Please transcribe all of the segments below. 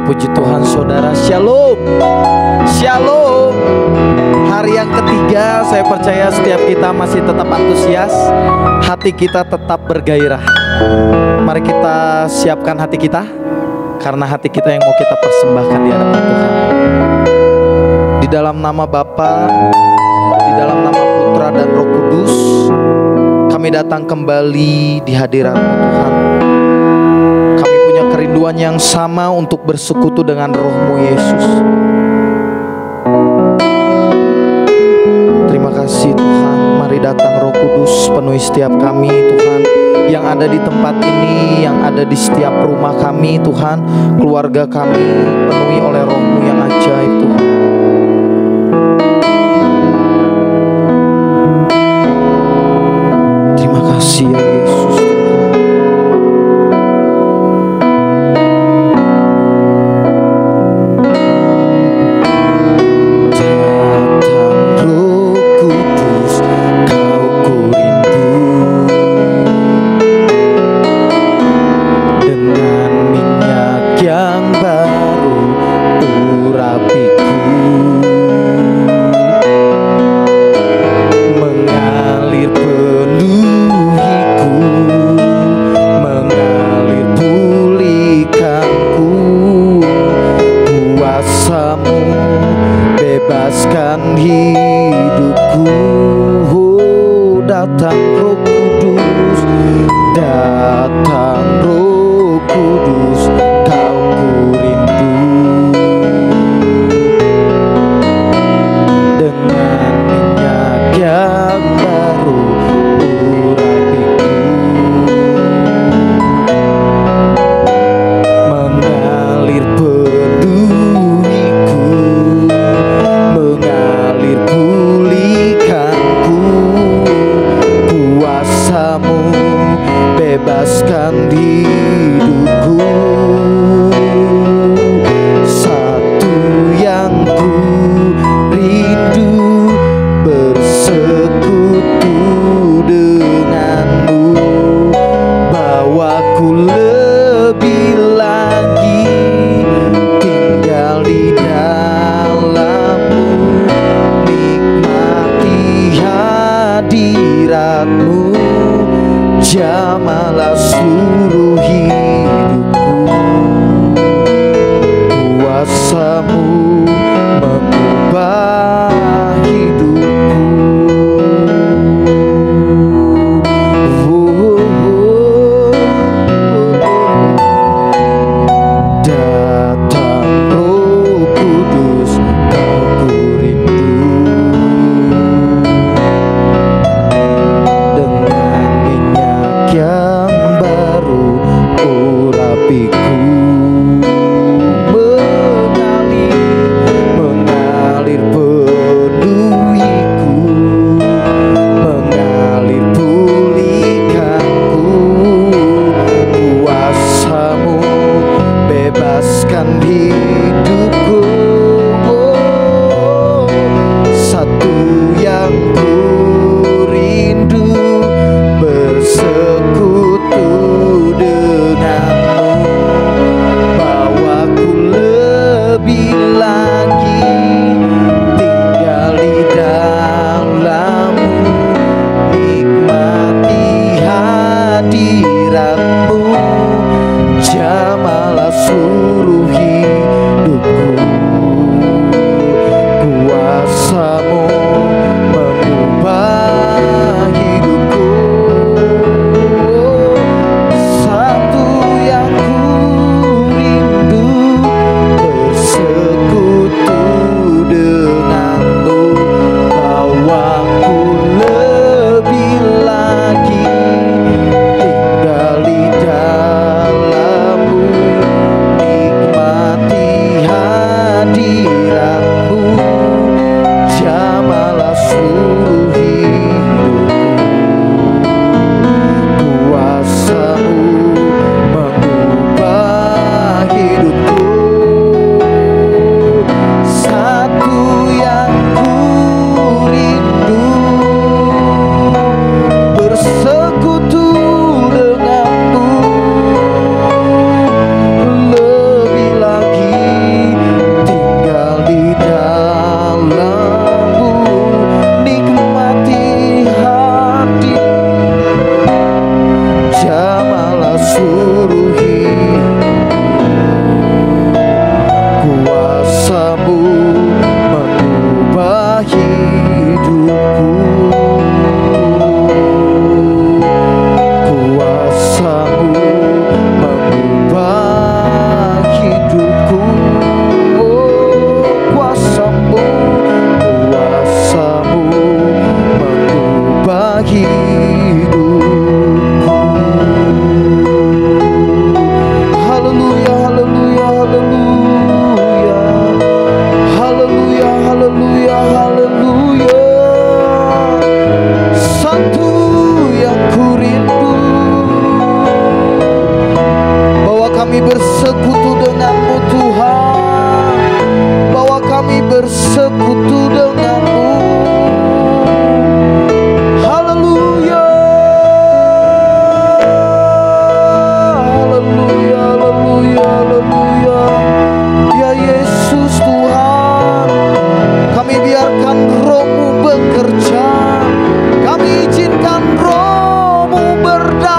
Puji Tuhan saudara, shalom. Shalom. Hari yang ketiga, saya percaya setiap kita masih tetap antusias, hati kita tetap bergairah. Mari kita siapkan hati kita, karena hati kita yang mau kita persembahkan di hadapan Tuhan. Di dalam nama Bapa, di dalam nama Putra dan Roh Kudus, kami datang kembali di hadirat-Mu Tuhan. Kami punya kerinduan yang sama untuk bersekutu dengan Roh-Mu Yesus. Terima kasih Tuhan. Mari datang Roh Kudus, penuhi setiap kami Tuhan, yang ada di tempat ini, yang ada di setiap rumah kami Tuhan. Keluarga kami penuhi oleh Roh-Mu yang ajaib Tuhan. Terima kasih ya Yesus. Bebaskan hidupku, datang Roh Kudus, datang Roh Kudus, Kau ku rindu. Dengan minyak yang baru urapiku, mengalir penuhiku, mengalir pulihkanku. Kuasa-Mu bebaskan hidupku. Satu yang ku rindu, bersekutu denganmu. Bawaku lebih lagi tinggal di dalam-Mu, nikmati hadirat-Mu, jamalah seluruh hidupku. Kuasa-Mu mengubah hidupku. Datang Roh Kudus, Kau ku rindu. Dengan minyak yang baru urapiku, mengalir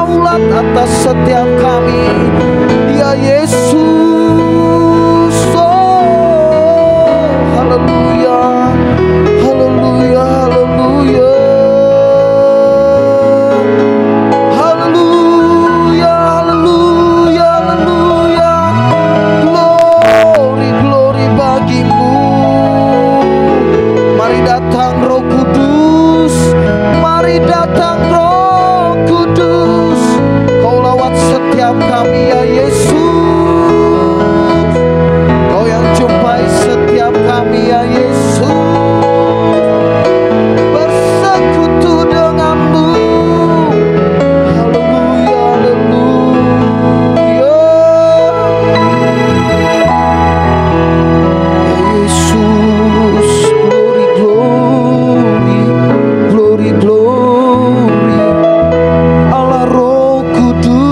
berdaulat atas setiap kami, ya Yesus. Oh, haleluya, haleluya, haleluya. Kami ya Yesus, Kau yang jumpai setiap kami ya Yesus, bersekutu denganmu. Haleluya, haleluya. Ya Yesus, glory, glory, glory, glory. Allah Roh Kudus,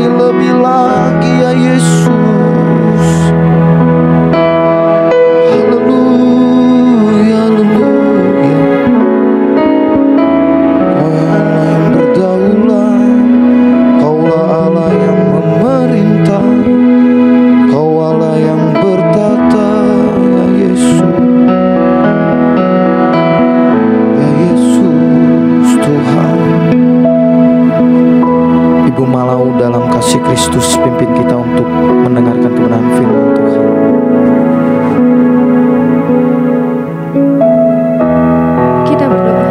lebih lagi ya Yesus. Haleluya, haleluya. Kau Allah yang berdaulat, Kaulah Allah yang memerintah, Kau Allah yang bertata ya Yesus. Ya Yesus Tuhan. Ibu Malau dalam kasih Kristus pimpin kita untuk mendengarkan kebenaran firman Tuhan. Kita berdoa.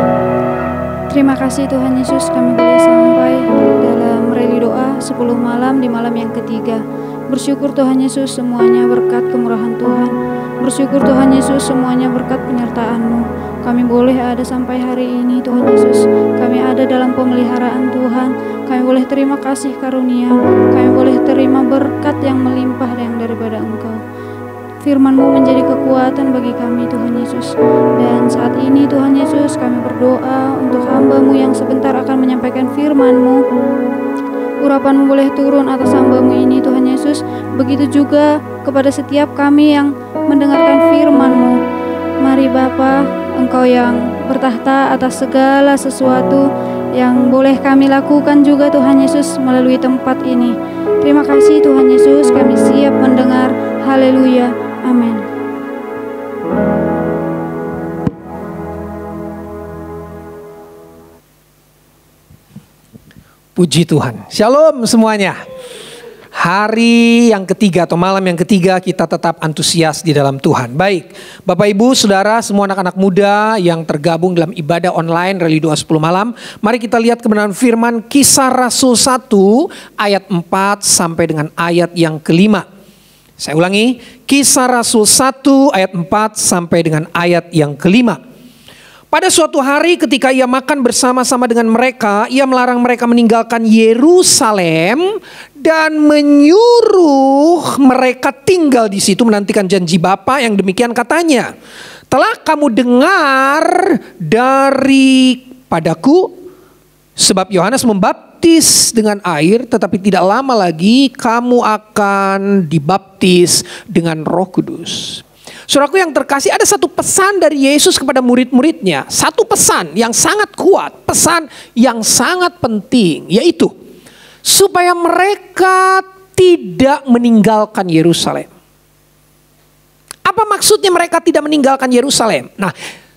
Terima kasih Tuhan Yesus, kami boleh sampai dalam reli doa 10 malam di malam yang ketiga. Bersyukur Tuhan Yesus semuanya berkat kemurahan Tuhan. Bersyukur Tuhan Yesus semuanya berkat penyertaan-Mu. Kami boleh ada sampai hari ini Tuhan Yesus. Kami ada dalam pemeliharaan Tuhan. Kami boleh terima kasih karunia. Kami boleh terima berkat yang melimpah yang daripada Engkau. Firman-Mu menjadi kekuatan bagi kami Tuhan Yesus. Dan saat ini Tuhan Yesus kami berdoa untuk hamba-Mu yang sebentar akan menyampaikan firman-Mu. Urapan-Mu boleh turun atas hamba-Mu ini Tuhan Yesus. Begitu juga kepada setiap kami yang mendengarkan firman-Mu. Mari Bapa, Engkau yang bertahta atas segala sesuatu yang boleh kami lakukan juga Tuhan Yesus melalui tempat ini. Terima kasih Tuhan Yesus, kami siap mendengar. Haleluya, amin. Puji Tuhan. Shalom semuanya. Hari yang ketiga atau malam yang ketiga kita tetap antusias di dalam Tuhan. Baik, Bapak Ibu, Saudara, semua anak-anak muda yang tergabung dalam ibadah online Reli Doa 10 Malam. Mari kita lihat kebenaran firman Kisah Rasul 1 ayat 4 sampai dengan ayat yang kelima. Saya ulangi, Kisah Rasul 1 ayat 4 sampai dengan ayat yang kelima. Pada suatu hari ketika ia makan bersama-sama dengan mereka, ia melarang mereka meninggalkan Yerusalem dan menyuruh mereka tinggal di situ menantikan janji Bapa yang demikian katanya. Telah kamu dengar daripadaku, sebab Yohanes membaptis dengan air, tetapi tidak lama lagi kamu akan dibaptis dengan Roh Kudus. Saudaraku yang terkasih, ada satu pesan dari Yesus kepada murid-muridnya. Satu pesan yang sangat kuat, pesan yang sangat penting, yaitu supaya mereka tidak meninggalkan Yerusalem. Apa maksudnya mereka tidak meninggalkan Yerusalem? Nah,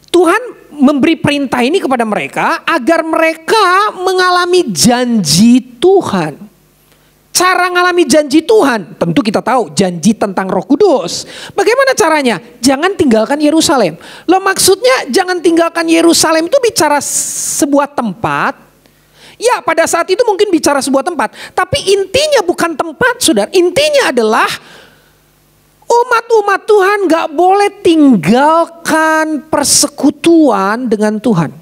Tuhan memberi perintah ini kepada mereka agar mereka mengalami janji Tuhan. Cara mengalami janji Tuhan, tentu kita tahu janji tentang Roh Kudus. Bagaimana caranya? Jangan tinggalkan Yerusalem. Loh, maksudnya jangan tinggalkan Yerusalem itu bicara sebuah tempat. Ya, pada saat itu mungkin bicara sebuah tempat. Tapi intinya bukan tempat, saudara. Intinya adalah umat-umat Tuhan gak boleh tinggalkan persekutuan dengan Tuhan.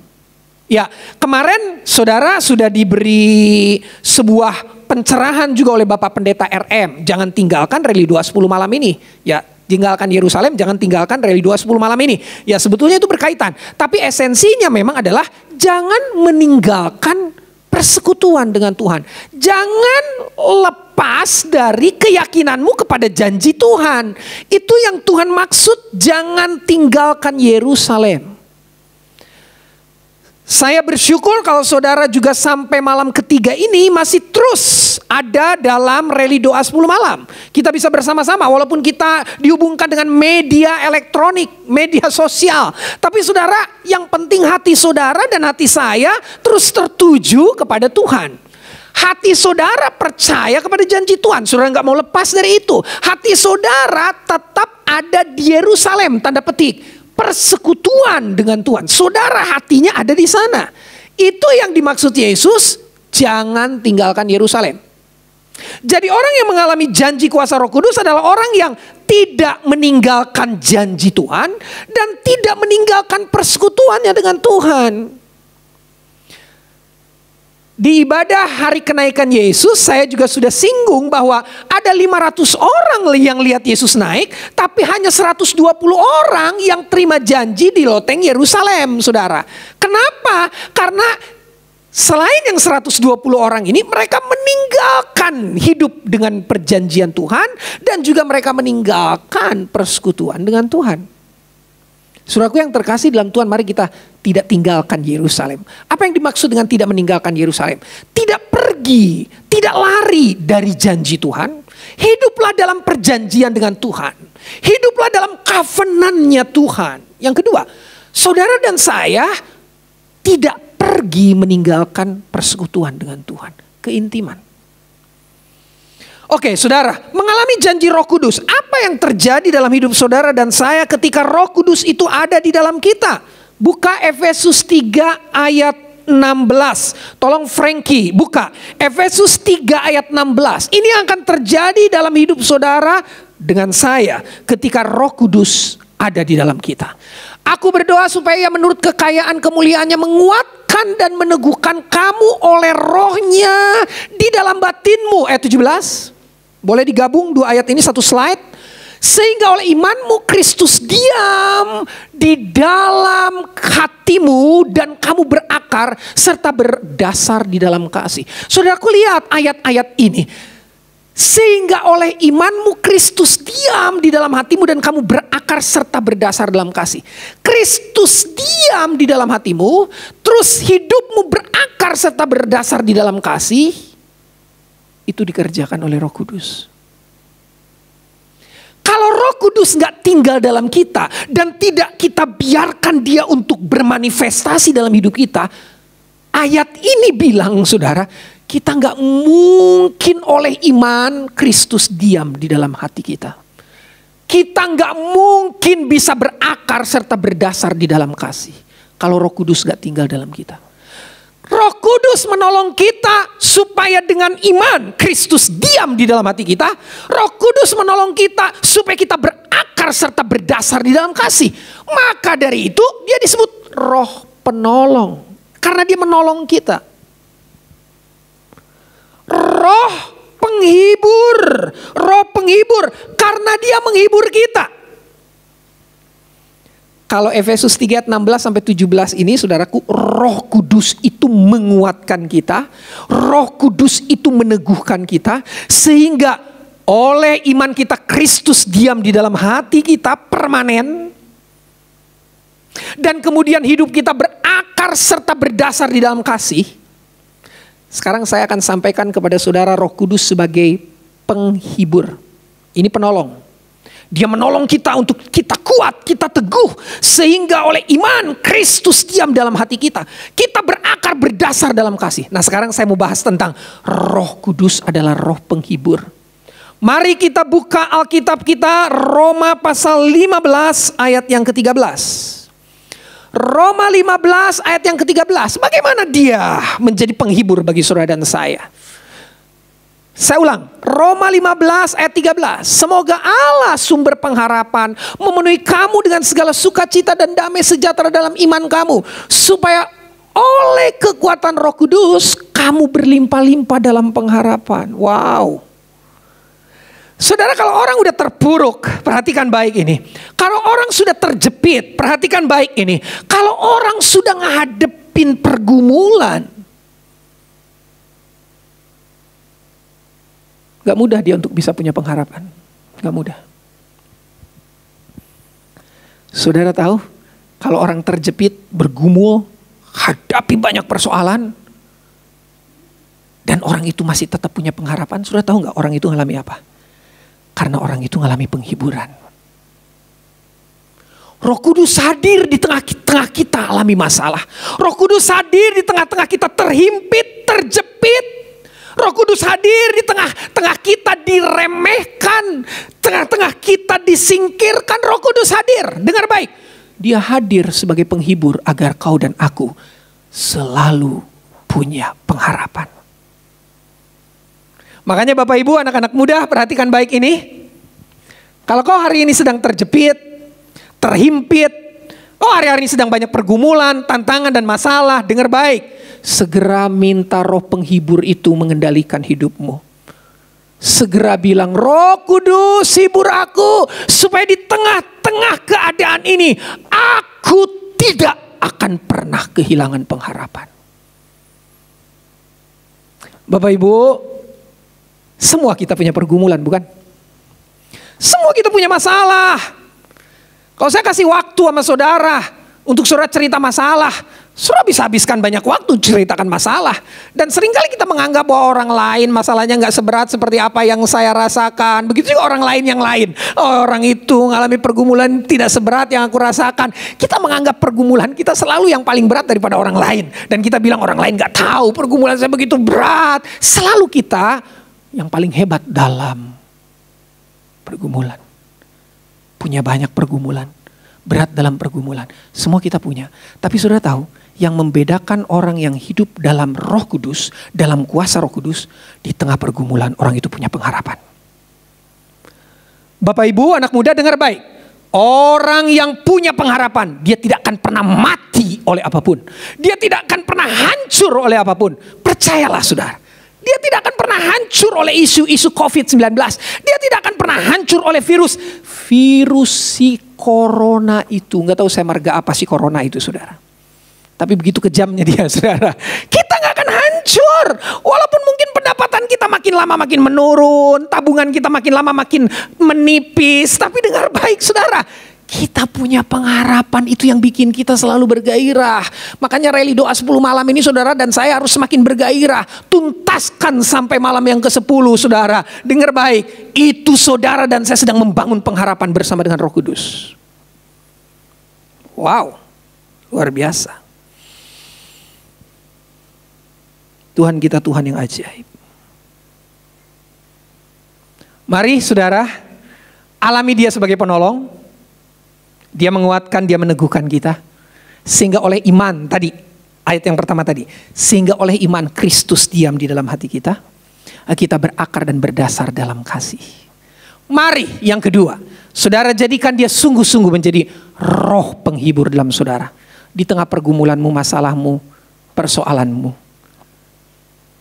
Ya, kemarin saudara sudah diberi sebuah pencerahan juga oleh Bapak Pendeta RM. Jangan tinggalkan Reli Doa 10 Malam ini. Ya, tinggalkan Yerusalem, jangan tinggalkan Reli Doa 10 Malam ini. Ya, sebetulnya itu berkaitan. Tapi esensinya memang adalah jangan meninggalkan persekutuan dengan Tuhan. Jangan lepas dari keyakinanmu kepada janji Tuhan. Itu yang Tuhan maksud, jangan tinggalkan Yerusalem. Saya bersyukur kalau saudara juga sampai malam ketiga ini masih terus ada dalam rally doa 10 malam. Kita bisa bersama-sama walaupun kita dihubungkan dengan media elektronik, media sosial. Tapi saudara, yang penting hati saudara dan hati saya terus tertuju kepada Tuhan. Hati saudara percaya kepada janji Tuhan. Saudara gak mau lepas dari itu. Hati saudara tetap ada di Yerusalem, tanda petik. Persekutuan dengan Tuhan. Saudara hatinya ada di sana. Itu yang dimaksud Yesus, jangan tinggalkan Yerusalem. Jadi orang yang mengalami janji kuasa Roh Kudus adalah orang yang tidak meninggalkan janji Tuhan dan tidak meninggalkan persekutuannya dengan Tuhan. Di ibadah hari kenaikan Yesus, saya juga sudah singgung bahwa ada 500 orang yang lihat Yesus naik, tapi hanya 120 orang yang terima janji di loteng Yerusalem, saudara. Kenapa? Karena selain yang 120 orang ini, mereka meninggalkan hidup dengan perjanjian Tuhan dan juga mereka meninggalkan persekutuan dengan Tuhan. Saudaraku yang terkasih dalam Tuhan, mari kita tidak tinggalkan Yerusalem. Apa yang dimaksud dengan tidak meninggalkan Yerusalem? Tidak pergi, tidak lari dari janji Tuhan. Hiduplah dalam perjanjian dengan Tuhan. Hiduplah dalam covenant-nya Tuhan. Yang kedua, saudara dan saya tidak pergi meninggalkan persekutuan dengan Tuhan. Keintiman. Oke, saudara, mengalami janji Roh Kudus. Apa yang terjadi dalam hidup saudara dan saya ketika Roh Kudus itu ada di dalam kita? Buka Efesus 3 ayat 16. Tolong Frankie, buka Efesus 3 ayat 16. Ini yang akan terjadi dalam hidup saudara dengan saya ketika Roh Kudus ada di dalam kita. Aku berdoa supaya menurut kekayaan kemuliaannya menguatkan dan meneguhkan kamu oleh Rohnya di dalam batinmu. Ayat 17. Boleh digabung dua ayat ini satu slide. Sehingga oleh imanmu Kristus diam di dalam hatimu dan kamu berakar serta berdasar di dalam kasih. Saudaraku, lihat ayat-ayat ini. Sehingga oleh imanmu Kristus diam di dalam hatimu dan kamu berakar serta berdasar dalam kasih. Kristus diam di dalam hatimu, terus hidupmu berakar serta berdasar di dalam kasih. Itu dikerjakan oleh Roh Kudus. Kalau Roh Kudus gak tinggal dalam kita dan tidak kita biarkan dia untuk bermanifestasi dalam hidup kita, ayat ini bilang saudara, kita gak mungkin oleh iman Kristus diam di dalam hati kita. Kita gak mungkin bisa berakar serta berdasar di dalam kasih kalau Roh Kudus gak tinggal dalam kita. Roh Kudus menolong kita supaya dengan iman Kristus diam di dalam hati kita. Roh Kudus menolong kita supaya kita berakar serta berdasar di dalam kasih. Maka dari itu dia disebut Roh Penolong. Karena dia menolong kita. Roh Penghibur. Roh Penghibur karena dia menghibur kita. Kalau Efesus 3 ayat 16 sampai 17 ini saudaraku, Roh Kudus itu menguatkan kita. Roh Kudus itu meneguhkan kita. Sehingga oleh iman kita Kristus diam di dalam hati kita permanen. Dan kemudian hidup kita berakar serta berdasar di dalam kasih. Sekarang saya akan sampaikan kepada saudara Roh Kudus sebagai penghibur. Ini penolong. Dia menolong kita untuk kita kuat, kita teguh. Sehingga oleh iman Kristus diam dalam hati kita. Kita berakar berdasar dalam kasih. Nah sekarang saya mau bahas tentang Roh Kudus adalah roh penghibur. Mari kita buka Alkitab kita, Roma pasal 15 ayat yang ke-13. Roma 15 ayat yang ke-13. Bagaimana dia menjadi penghibur bagi saudara dan saya? Saya ulang, Roma 15 ayat 13. Semoga Allah sumber pengharapan memenuhi kamu dengan segala sukacita dan damai sejahtera dalam iman kamu. Supaya oleh kekuatan Roh Kudus kamu berlimpah-limpah dalam pengharapan. Wow. Saudara, kalau orang udah terpuruk, perhatikan baik ini. Kalau orang sudah terjepit, perhatikan baik ini. Kalau orang sudah ngadepin pergumulan, gak mudah dia untuk bisa punya pengharapan. Gak mudah. Saudara tahu, kalau orang terjepit, bergumul, hadapi banyak persoalan, dan orang itu masih tetap punya pengharapan. Sudah tahu nggak orang itu ngalami apa? Karena orang itu ngalami penghiburan. Roh Kudus hadir di tengah-tengah kita alami masalah. Roh Kudus hadir di tengah-tengah kita terhimpit, terjepit. Roh Kudus hadir di tengah-tengah kita diremehkan, tengah-tengah kita disingkirkan. Roh Kudus hadir. Dengar baik. Dia hadir sebagai penghibur agar kau dan aku selalu punya pengharapan. Makanya Bapak Ibu, anak-anak muda, perhatikan baik ini. Kalau kau hari ini sedang terjepit, terhimpit, hari-hari ini sedang banyak pergumulan, tantangan dan masalah, dengar baik. Segera minta roh penghibur itu mengendalikan hidupmu. Segera bilang, Roh Kudus hibur aku, supaya di tengah-tengah keadaan ini, aku tidak akan pernah kehilangan pengharapan. Bapak Ibu, semua kita punya pergumulan, bukan? Semua kita punya masalah. Kalau saya kasih waktu sama saudara untuk saudara cerita masalah, saudara bisa habiskan banyak waktu ceritakan masalah. Dan seringkali kita menganggap bahwa orang lain masalahnya gak seberat seperti apa yang saya rasakan. Begitu juga orang lain yang lain. Orang itu mengalami pergumulan tidak seberat yang aku rasakan. Kita menganggap pergumulan kita selalu yang paling berat daripada orang lain. Dan kita bilang orang lain gak tahu pergumulan saya begitu berat. Selalu kita yang paling hebat dalam pergumulan. Punya banyak pergumulan. Berat dalam pergumulan. Semua kita punya. Tapi saudara tahu, yang membedakan orang yang hidup dalam Roh Kudus, dalam kuasa Roh Kudus, di tengah pergumulan orang itu punya pengharapan. Bapak Ibu, anak muda dengar baik. Orang yang punya pengharapan, dia tidak akan pernah mati oleh apapun. Dia tidak akan pernah hancur oleh apapun. Percayalah saudara. Dia tidak akan pernah hancur oleh isu-isu COVID-19. Dia tidak akan pernah hancur oleh virus si corona itu. Nggak tahu saya marga apa sih corona itu saudara. Tapi begitu kejamnya dia saudara. Kita nggak akan hancur. Walaupun mungkin pendapatan kita makin lama makin menurun. Tabungan kita makin lama makin menipis. Tapi dengar baik saudara. Kita punya pengharapan, itu yang bikin kita selalu bergairah. Makanya rally doa 10 malam ini saudara dan saya harus semakin bergairah. Tuntaskan sampai malam yang ke-10 saudara. Dengar baik, itu saudara dan saya sedang membangun pengharapan bersama dengan Roh Kudus. Wow, luar biasa. Tuhan kita Tuhan yang ajaib. Mari saudara, alami dia sebagai penolong. Dia menguatkan, dia meneguhkan kita. Sehingga oleh iman tadi, ayat yang pertama tadi. Sehingga oleh iman Kristus diam di dalam hati kita. Kita berakar dan berdasar dalam kasih. Mari yang kedua. Saudara jadikan dia sungguh-sungguh menjadi roh penghibur dalam saudara. Di tengah pergumulanmu, masalahmu, persoalanmu.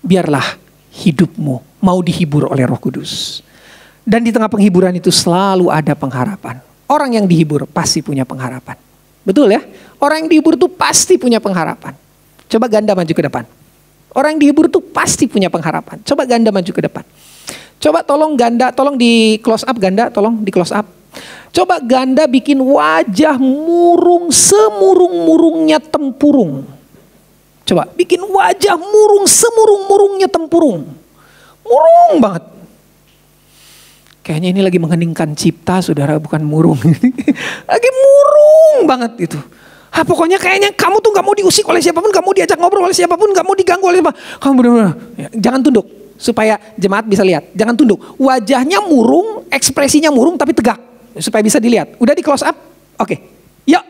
Biarlah hidupmu mau dihibur oleh Roh Kudus. Dan di tengah penghiburan itu selalu ada pengharapan. Orang yang dihibur pasti punya pengharapan. Betul ya? Orang yang dihibur tuh pasti punya pengharapan. Coba ganda maju ke depan. Orang yang dihibur tuh pasti punya pengharapan. Coba ganda maju ke depan. Coba tolong ganda, tolong di close up ganda, tolong di close up. Coba ganda bikin wajah murung semurung-murungnya tempurung. Coba bikin wajah murung semurung-murungnya tempurung. Murung banget. Kayaknya ini lagi mengheningkan cipta saudara, bukan murung. Lagi murung banget itu. Pokoknya kayaknya kamu tuh gak mau diusik oleh siapapun, gak mau diajak ngobrol oleh siapapun, gak mau diganggu oleh siapapun. Kamu benar-benar, ya, jangan tunduk. Supaya jemaat bisa lihat, jangan tunduk. Wajahnya murung, ekspresinya murung tapi tegak. Supaya bisa dilihat. Udah di close up? Oke. Yuk.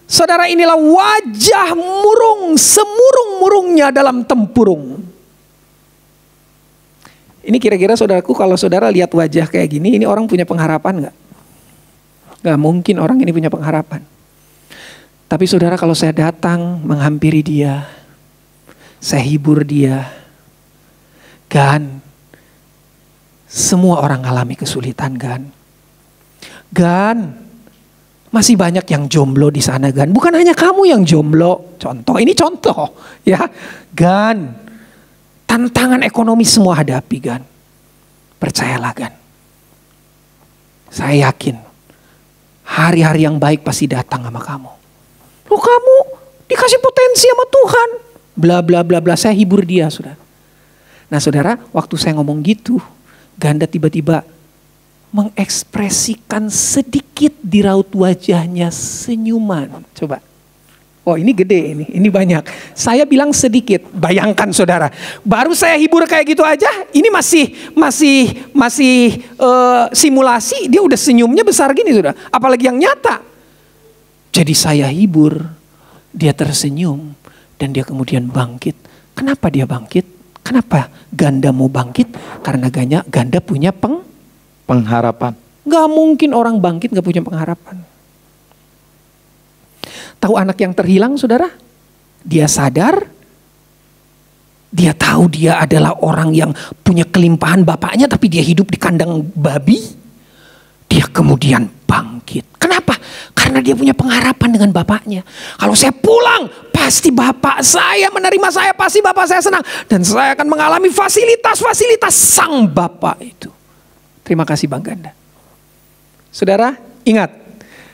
Saudara, inilah wajah murung, semurung-murungnya dalam tempurung. Ini kira-kira saudaraku, kalau saudara lihat wajah kayak gini, ini orang punya pengharapan gak? Gak mungkin orang ini punya pengharapan. Tapi saudara, kalau saya datang menghampiri dia, saya hibur dia, Gan, semua orang alami kesulitan Gan. Gan, masih banyak yang jomblo di sana Gan. Bukan hanya kamu yang jomblo. Contoh, ini contoh ya. Gan, tantangan ekonomi semua hadapi Gan. Percayalah Gan. Saya yakin hari-hari yang baik pasti datang sama kamu. Loh kamu dikasih potensi sama Tuhan. Bla bla bla bla, saya hibur dia, saudara. Nah saudara, waktu saya ngomong gitu, ganda tiba-tiba mengekspresikan sedikit di raut wajahnya senyuman. Coba. Oh ini gede ini banyak. Saya bilang sedikit, bayangkan saudara. Baru saya hibur kayak gitu aja, ini masih simulasi, dia udah senyumnya besar gini saudara. Apalagi yang nyata. Jadi saya hibur, dia tersenyum dan dia kemudian bangkit. Kenapa dia bangkit? Kenapa ganda mau bangkit? Karena ganda punya pengharapan. Gak mungkin orang bangkit gak punya pengharapan. Tahu anak yang terhilang saudara? Dia sadar. Dia tahu dia adalah orang yang punya kelimpahan bapaknya, tapi dia hidup di kandang babi. Dia kemudian bangkit. Kenapa? Karena dia punya pengharapan dengan bapaknya. Kalau saya pulang, pasti bapak saya menerima saya, pasti bapak saya senang. Dan saya akan mengalami fasilitas-fasilitas sang bapak itu. Terima kasih Bang Ganda. Saudara, ingat.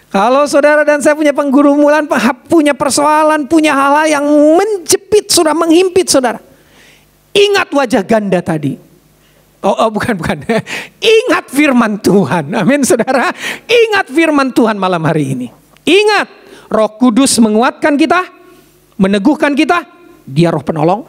Kalau saudara dan saya punya penggurumulan, punya persoalan, punya hal yang menjepit saudara, menghimpit saudara. Ingat wajah ganda tadi. Bukan. Ingat firman Tuhan. Amin saudara. Ingat firman Tuhan malam hari ini. Ingat, Roh Kudus menguatkan kita, meneguhkan kita. Dia roh penolong.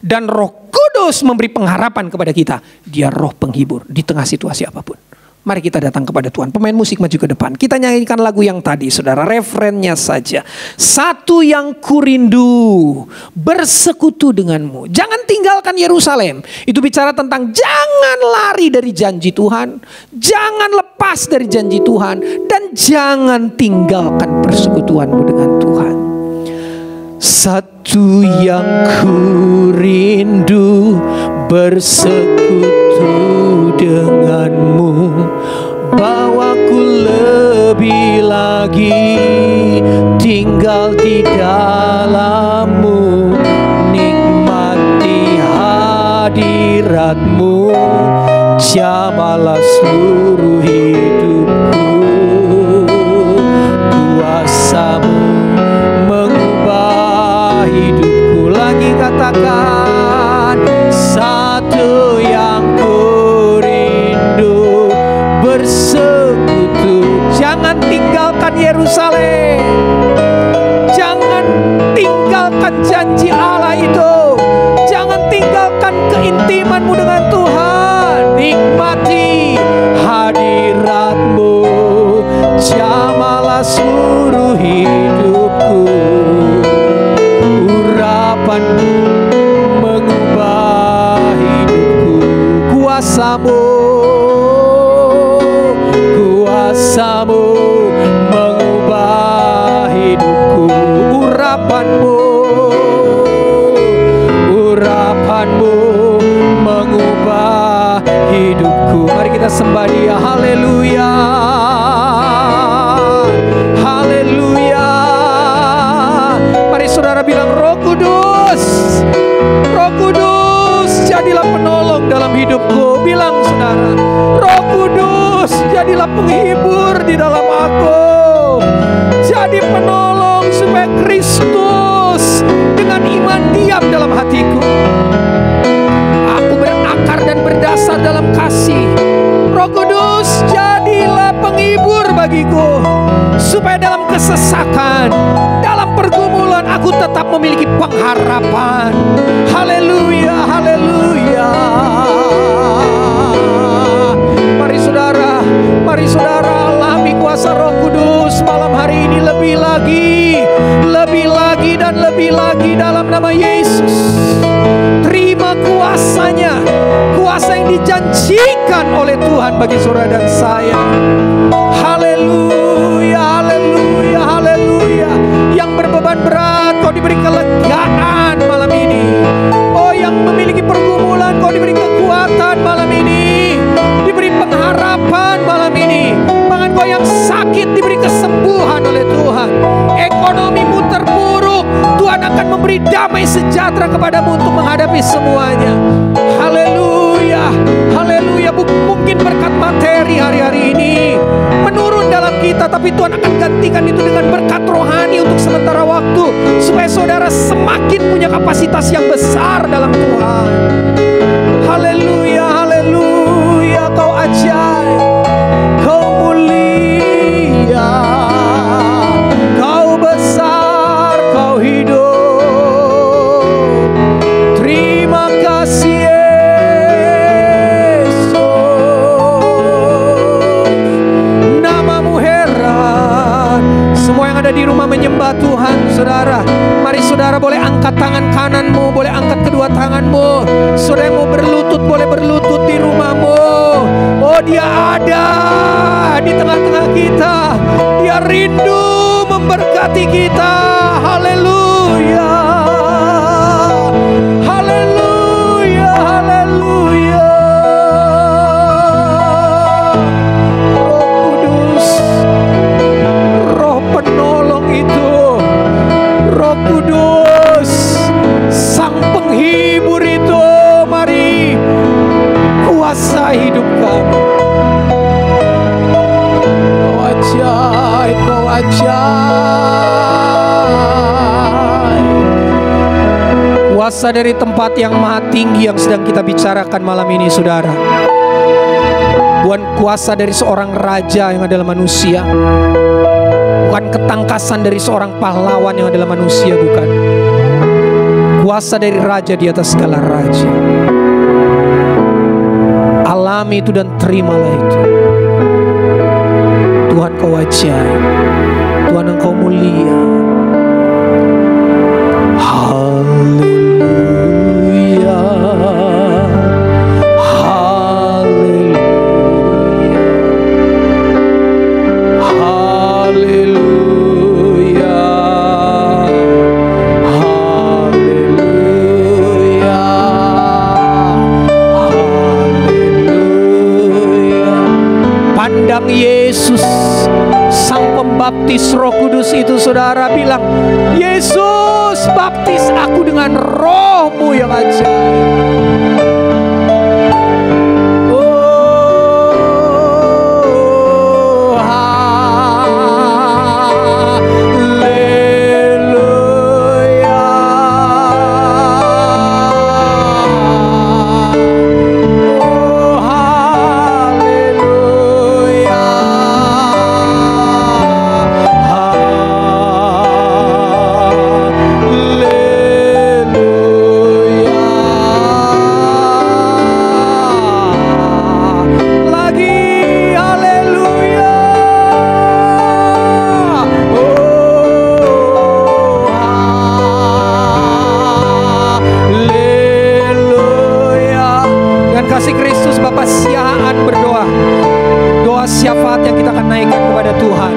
Dan Roh Kudus memberi pengharapan kepada kita. Dia roh penghibur di tengah situasi apapun. Mari kita datang kepada Tuhan. Pemain musik maju ke depan. Kita nyanyikan lagu yang tadi, saudara. Referennya saja. Satu yang kurindu, bersekutu denganmu. Jangan tinggalkan Yerusalem. Itu bicara tentang jangan lari dari janji Tuhan. Jangan lepas dari janji Tuhan. Dan jangan tinggalkan persekutuanmu dengan Tuhan. Satu yang kurindu, bersekutu denganmu, bawaku lebih lagi tinggal di dalammu, nikmati hadiratmu, jamalah seluruh hidupku, kuasamu mengubah hidupku. Lagi katakan, satu yang kurindu, bersekutu. Jangan tinggalkan Yerusalem. Jangan tinggalkan janji Allah itu. Jangan tinggalkan keintimanmu dengan Tuhan. Nikmati hadiratmu, jamalah seluruh hidupku, urapanmu mengubah hidupku, kuasamu mengubah hidupku, urapanmu mengubah hidupku. Mari kita sembah Dia. Haleluya, haleluya. Mari saudara bilang, Roh Kudus, Roh Kudus, jadilah penolong dalam hidupku. Bilang saudara, Roh Kudus, jadilah penghibur di dalam aku. Jadi penolong supaya Kristus dengan iman diam dalam hatiku. Aku berakar dan berdasar dalam kasih. Roh Kudus, jadilah penghibur bagiku, supaya dalam kesesakan, dalam pergumulan, aku tetap memiliki pengharapan. Haleluya, haleluya. Mari saudara alami kuasa Roh Kudus malam hari ini lebih lagi dan lebih lagi dalam nama Yesus. Terima kuasanya, kuasa yang dijanjikan oleh Tuhan bagi saudara dan saya. Haleluya, haleluya, haleluya. Yang berbeban berat, kau diberi kelegaan malam ini. Oh, yang memiliki pergumulan, kau diberi kekuatan malam ini, diberi pengharapan malam ini. Bahkan kau yang sakit diberi kesembuhan oleh Tuhan. Ekonomimu terpuruk, Tuhan akan memberi damai sejahtera kepadamu untuk menghadapi semuanya. Haleluya, haleluya. Mungkin berkat materi hari-hari ini menurun dalam kita, tapi Tuhan akan gantikan itu dengan berkat rohani untuk sementara waktu, supaya kapasitas yang besar dalam Tuhan. Haleluya, haleluya, Kau ajaib, Kau mulia, Kau besar, Kau hidup. Terima kasih Yesus, namamu heran. Semua yang ada di rumah menyembah Tuhan, saudara. Mari saudara boleh angkat tangan kananmu, boleh angkat kedua tanganmu. Saudara yang mau berlutut, boleh berlutut di rumahmu. Oh, Dia ada di tengah-tengah kita. Dia rindu memberkati kita. Haleluya, haleluya, haleluya. Roh Kudus, Roh penolong itu, Roh Kudus, Sang penghibur itu, mari kuasai hidup kami. Kau ajaib, Kau ajaib. Kuasa dari tempat yang maha tinggi yang sedang kita bicarakan malam ini, saudara. Bukan kuasa dari seorang raja yang adalah manusia, bukan ketangkasan dari seorang pahlawan yang adalah manusia, bukan. Kuasa dari raja di atas segala raja. Alami itu dan terimalah itu. Tuhan, Kau ajaib. Tuhan, Engkau mulia. Haleluya, haleluya, haleluya, haleluya, haleluya. Pandang Yesus, Sang Pembaptis Roh Kudus itu, saudara, bilang, Yesus, baptis aku dengan Roh-Mu yang ajaib. Oh, haleluya. Oh, haleluya. Lagi haleluya. Oh, haleluya. Dengan kasih Kristus Bapa siaan berdoa. Doa syafaat yang kita akan naikkan kepada Tuhan.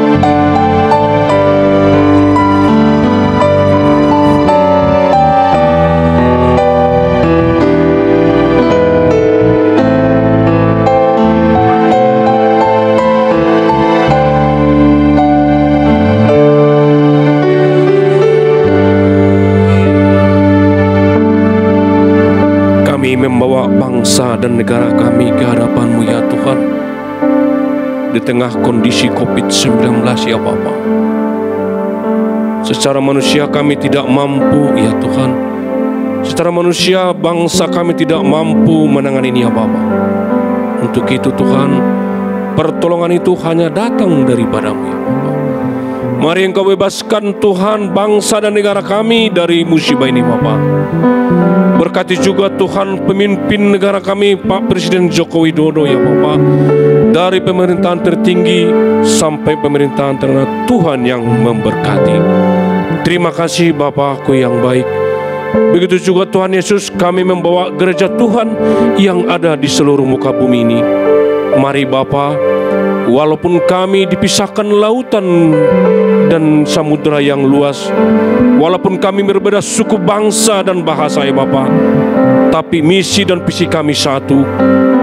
Kami membawa bangsa dan negara kami ke hadapan-Mu ya Tuhan. Di tengah kondisi COVID-19 ya Bapa. Secara manusia kami tidak mampu ya Tuhan. Secara manusia bangsa kami tidak mampu menangani ini ya Bapa. Untuk itu Tuhan, pertolongan itu hanya datang daripada-Mu ya Bapa. Mari Engkau bebaskan Tuhan bangsa dan negara kami dari musibah ini Bapa. Berkati juga Tuhan pemimpin negara kami, Pak Presiden Joko Widodo ya Bapa. Dari pemerintahan tertinggi sampai pemerintahan terendah, Tuhan yang memberkati. Terima kasih Bapakku yang baik. Begitu juga Tuhan Yesus, kami membawa gereja Tuhan yang ada di seluruh muka bumi ini. Mari Bapa, walaupun kami dipisahkan lautan dan samudera yang luas, walaupun kami berbeda suku, bangsa dan bahasa ya Bapa, tapi misi dan visi kami satu,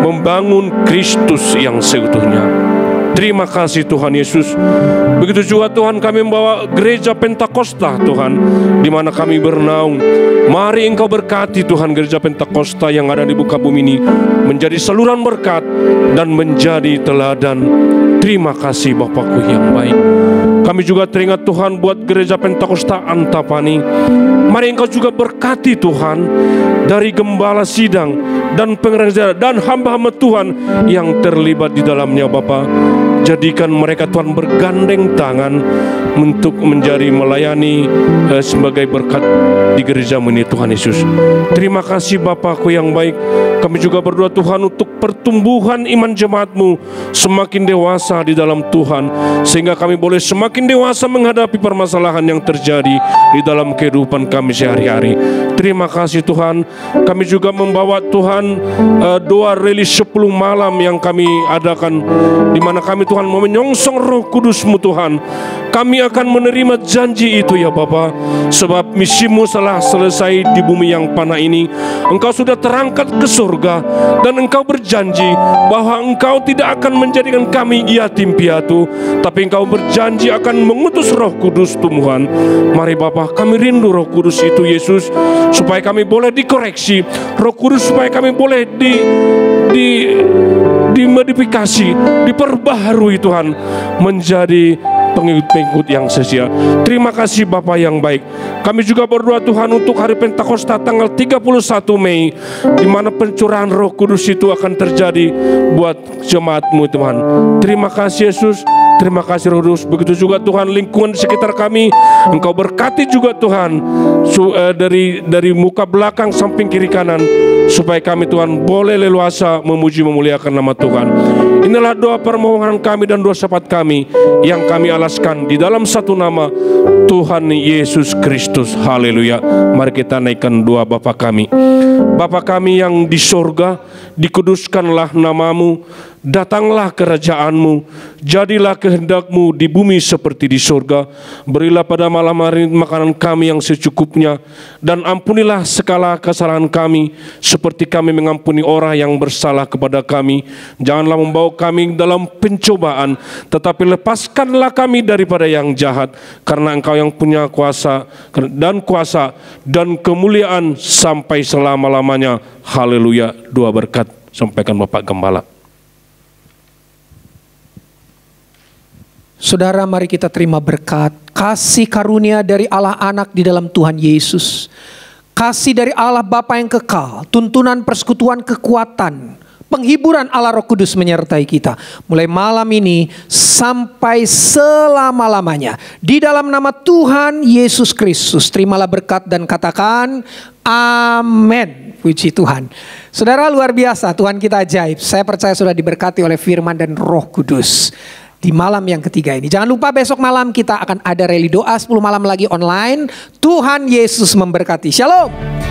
membangun Kristus yang seutuhnya. Terima kasih Tuhan Yesus. Begitu juga Tuhan kami membawa gereja Pentakosta Tuhan, di mana kami bernaung. Mari Engkau berkati Tuhan gereja Pentakosta yang ada di muka bumi ini, menjadi saluran berkat dan menjadi teladan Terima kasih Bapakku yang baik. Kami juga teringat Tuhan buat gereja Pentakosta Antapani. Mari Engkau juga berkati Tuhan, dari gembala sidang dan pengereja dan hamba-hamba Tuhan yang terlibat di dalamnya Bapa. Jadikan mereka Tuhan bergandeng tangan untuk menjadi melayani sebagai berkat di gereja-Mu ini Tuhan Yesus. Terima kasih Bapakku yang baik. Kami juga berdoa Tuhan untuk pertumbuhan iman jemaat-Mu semakin dewasa di dalam Tuhan, sehingga kami boleh semakin dewasa menghadapi permasalahan yang terjadi di dalam kehidupan kami sehari-hari. Terima kasih Tuhan. Kami juga membawa Tuhan doa rilis 10 malam yang kami adakan, di mana kami Tuhan mau menyongsong Roh Kudus-Mu Tuhan. Kami akan menerima janji itu ya Bapa, sebab misimu telah selesai di bumi yang panah ini. Engkau sudah terangkat ke surga, dan Engkau berjanji bahwa Engkau tidak akan menjadikan kami yatim piatu, tapi Engkau berjanji akan mengutus Roh Kudus Tuhan. Mari Bapa, kami rindu Roh Kudus itu Yesus, supaya kami boleh dikoreksi. Roh Kudus supaya kami boleh dimodifikasi, diperbaharui Tuhan, menjadi pengikut-pengikut yang setia. Terima kasih Bapa yang baik. Kami juga berdoa Tuhan untuk hari Pentakosta tanggal 31 Mei, di mana pencurahan Roh Kudus itu akan terjadi buat jemaat-Mu Tuhan. Terima kasih Yesus. Terima kasih Roh Kudus. Begitu juga Tuhan lingkungan di sekitar kami, Engkau berkati juga Tuhan, dari muka belakang, samping, kiri, kanan, supaya kami Tuhan boleh leluasa memuji memuliakan nama Tuhan. Inilah doa permohonan kami dan doa syafaat kami yang kami alaskan di dalam satu nama, Tuhan Yesus Kristus. Haleluya. Mari kita naikkan doa Bapa kami. Bapa kami yang di sorga, dikuduskanlah namamu, datanglah kerajaan-Mu, jadilah kehendak-Mu di bumi seperti di surga. Berilah pada malam hari makanan kami yang secukupnya, dan ampunilah segala kesalahan kami, seperti kami mengampuni orang yang bersalah kepada kami. Janganlah membawa kami dalam pencobaan, tetapi lepaskanlah kami daripada yang jahat, karena Engkau yang punya kuasa dan kemuliaan sampai selama-lamanya. Haleluya. Doa berkat sampaikan Bapak Gembala. Saudara, mari kita terima berkat, kasih karunia dari Allah Anak di dalam Tuhan Yesus, kasih dari Allah Bapa yang kekal, tuntunan persekutuan kekuatan, penghiburan Allah Roh Kudus menyertai kita mulai malam ini sampai selama-lamanya. Di dalam nama Tuhan Yesus Kristus, terimalah berkat dan katakan amin. Puji Tuhan. Saudara, luar biasa, Tuhan kita ajaib. Saya percaya sudah diberkati oleh firman dan Roh Kudus di malam yang ketiga ini. Jangan lupa besok malam kita akan ada rally doa 10 malam lagi online. Tuhan Yesus memberkati. Shalom.